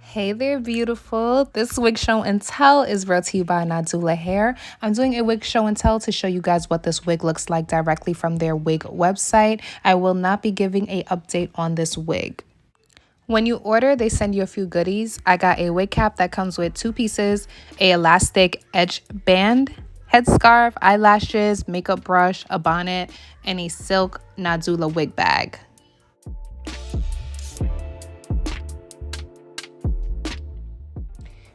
Hey there, beautiful. This wig show and tell is brought to you by Nadula Hair. I'm doing a wig show and tell to show you guys what this wig looks like directly from their wig website. I will not be giving an update on this wig. When you order, they send you a few goodies. I got a wig cap that comes with 2 pieces, a elastic edge band, headscarf, eyelashes, makeup brush, a bonnet, and a silk Nadula wig bag.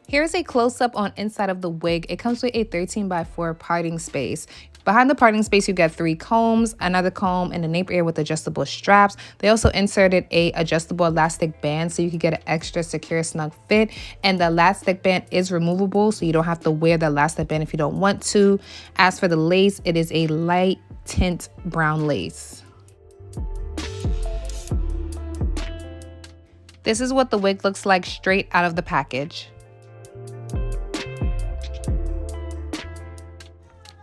Here's a close-up on inside of the wig. It comes with a 13x4 parting space. Behind the parting space, you get 3 combs, another comb, and a nape area with adjustable straps. They also inserted a adjustable elastic band so you can get an extra secure snug fit. And the elastic band is removable, so you don't have to wear the elastic band if you don't want to. As for the lace, it is a light tint brown lace. This is what the wig looks like straight out of the package.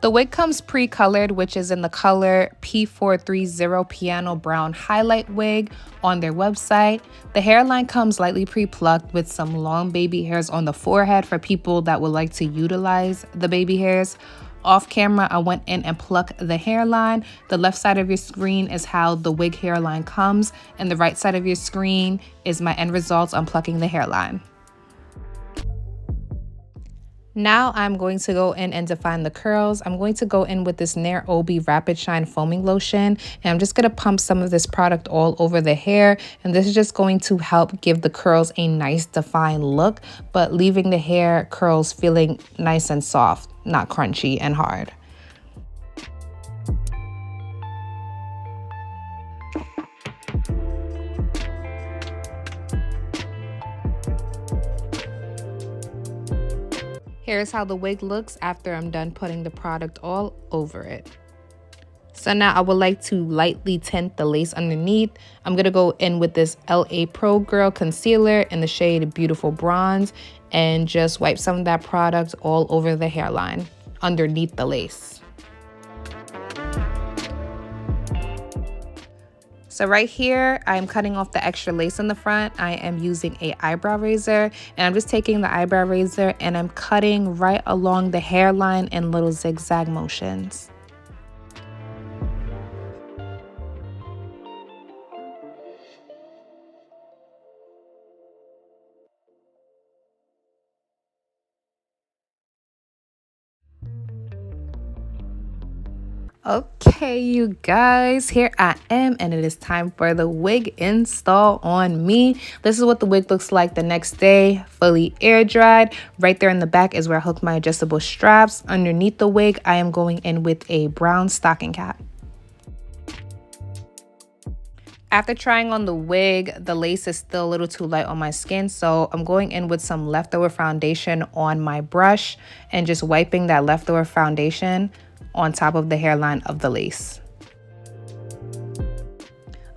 The wig comes pre-colored, which is in the color P430 Piano Brown Highlight Wig on their website. The hairline comes lightly pre-plucked with some long baby hairs on the forehead for people that would like to utilize the baby hairs. Off camera, I went in and plucked the hairline. The left side of your screen is how the wig hairline comes, and the right side of your screen is my end results on plucking the hairline. Now I'm going to go in and define the curls. I'm going to go in with this Nair Obi Rapid Shine Foaming Lotion, and I'm just going to pump some of this product all over the hair, and this is just going to help give the curls a nice defined look, but leaving the hair curls feeling nice and soft, not crunchy and hard. Here's how the wig looks after I'm done putting the product all over it. So now I would like to lightly tint the lace underneath. I'm going to go in with this LA Pro Girl concealer in the shade Beautiful Bronze and just wipe some of that product all over the hairline underneath the lace. So right here, I'm cutting off the extra lace in the front. I am using a eyebrow razor, and I'm just taking the eyebrow razor and I'm cutting right along the hairline in little zigzag motions. Okay, you guys, here I am, and it is time for the wig install on me. This is what the wig looks like the next day, fully air dried. Right there in the back is where I hook my adjustable straps. Underneath the wig, I am going in with a brown stocking cap. After trying on the wig, the lace is still a little too light on my skin, so I'm going in with some leftover foundation on my brush and just wiping that leftover foundation on top of the hairline of the lace.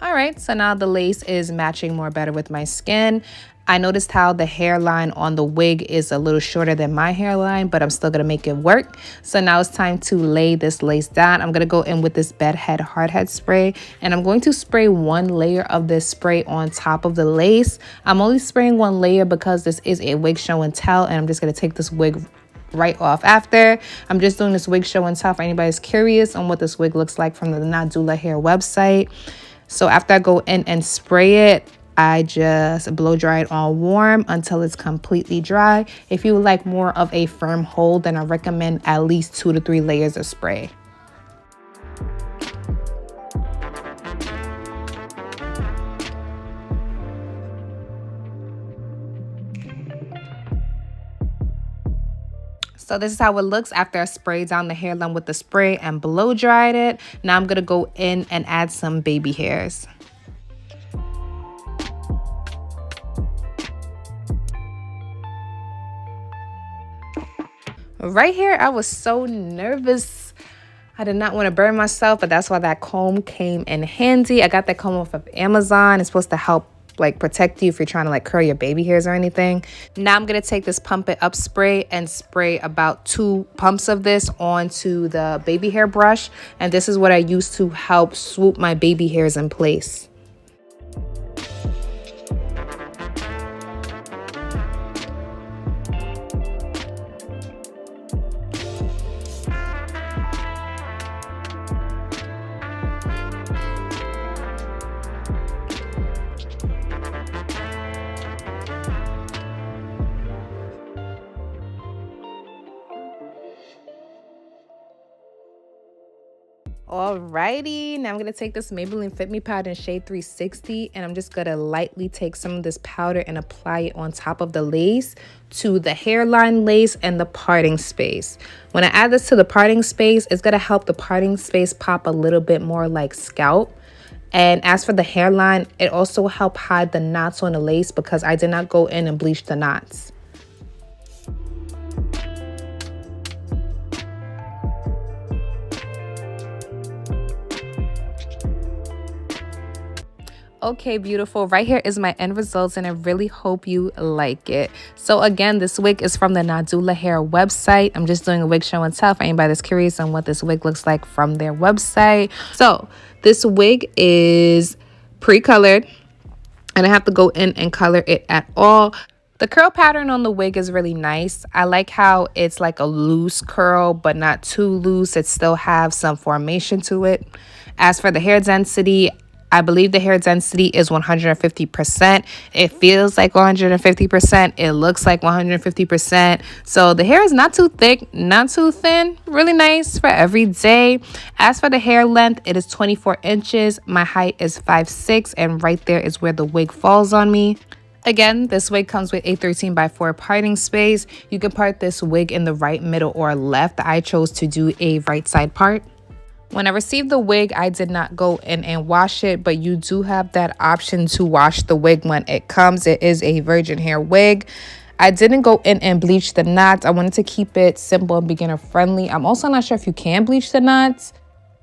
All right, so now the lace is matching more better with my skin. I noticed how the hairline on the wig is a little shorter than my hairline, but I'm still gonna make it work. So now it's time to lay this lace down. I'm gonna go in with this Bedhead Hardhead spray, and I'm going to spray 1 layer of this spray on top of the lace. I'm only spraying 1 layer because this is a wig show and tell, and I'm just gonna take this wig right off after. I'm just doing this wig show and tell for anybody who's curious on what this wig looks like from the Nadula Hair website. So after I go in and spray it, I just blow dry it on warm until it's completely dry. If you would like more of a firm hold, then I recommend at least 2 to 3 layers of spray. So this is how it looks after I sprayed down the hairline with the spray and blow dried it. Now I'm gonna go in and add some baby hairs. Right here, I was so nervous. I did not want to burn myself, but that's why that comb came in handy. I got that comb off of Amazon. It's supposed to help protect you if you're trying to curl your baby hairs or anything. Now I'm gonna take this Pump It Up spray and spray about 2 pumps of this onto the baby hair brush, and this is what I use to help swoop my baby hairs in place. Alrighty, now I'm gonna take this Maybelline Fit Me powder in shade 360, and I'm just gonna lightly take some of this powder and apply it on top of the lace to the hairline lace and the parting space. When I add this to the parting space, it's gonna help the parting space pop a little bit more like scalp. And as for the hairline, it also will help hide the knots on the lace because I did not go in and bleach the knots. Okay, beautiful. Right here is my end results, and I really hope you like it. So again, this wig is from the Nadula Hair website. I'm just doing a wig show and tell for anybody that's curious on what this wig looks like from their website. So this wig is pre-colored, and I have to go in and color it at all. The curl pattern on the wig is really nice. I like how it's like a loose curl, but not too loose. It still has some formation to it. As for the hair density, I believe the hair density is 150%. It feels like 150%. It looks like 150%. So the hair is not too thick, not too thin. Really nice for every day. As for the hair length, it is 24 inches. My height is 5'6", and right there is where the wig falls on me. Again, this wig comes with a 13x4 parting space. You can part this wig in the right, middle, or left. I chose to do a right side part. When I received the wig, I did not go in and wash it, but you do have that option to wash the wig when it comes. It is a virgin hair wig. I didn't go in and bleach the knots. I wanted to keep it simple and beginner friendly. I'm also not sure if you can bleach the knots.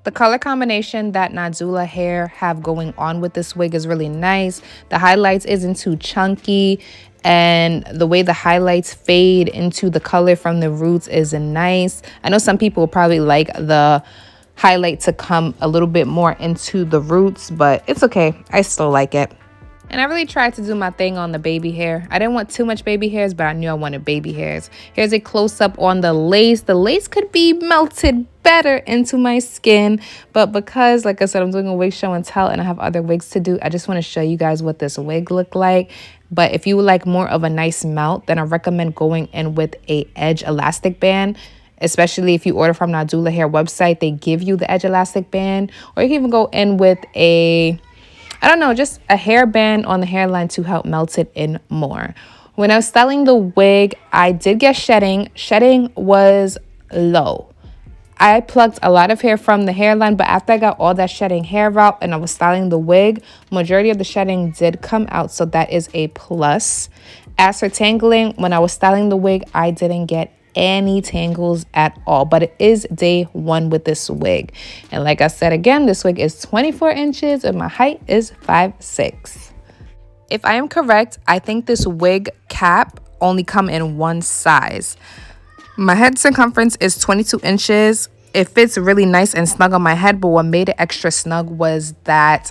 The color combination that Nadula Hair have going on with this wig is really nice. The highlights isn't too chunky, and the way the highlights fade into the color from the roots is nice. I know some people will probably like the highlight to come a little bit more into the roots, but it's okay. I still like it. And I really tried to do my thing on the baby hair. I didn't want too much baby hairs, but I knew I wanted baby hairs. Here's a close-up on the lace. The lace could be melted better into my skin, but because, like I said, I'm doing a wig show and tell and I have other wigs to do, I just want to show you guys what this wig looked like. But if you would like more of a nice melt, then I recommend going in with a edge elastic band. Especially if you order from Nadula Hair website, they give you the edge elastic band. Or you can even go in with a, I don't know, just a hairband on the hairline to help melt it in more. When I was styling the wig, I did get shedding. Shedding was low. I plucked a lot of hair from the hairline, but after I got all that shedding hair out and I was styling the wig, majority of the shedding did come out, so that is a plus. As for tangling, when I was styling the wig, I didn't get any tangles at all, but it is day one with this wig. And like I said, again, this wig is 24 inches and my height is 5'6". If I am correct, I think this wig cap only come in one size. My head circumference is 22 inches. It fits really nice and snug on my head, but what made it extra snug was that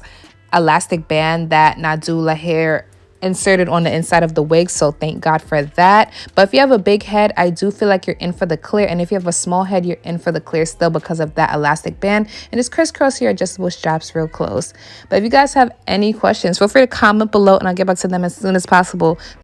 elastic band that Nadula Hair inserted on the inside of the wig, so thank God for that. But if you have a big head, I do feel like you're in for the clear, and if you have a small head, you're in for the clear still because of that elastic band. And it's crisscross here adjustable straps real close. But if you guys have any questions, feel free to comment below and I'll get back to them as soon as possible.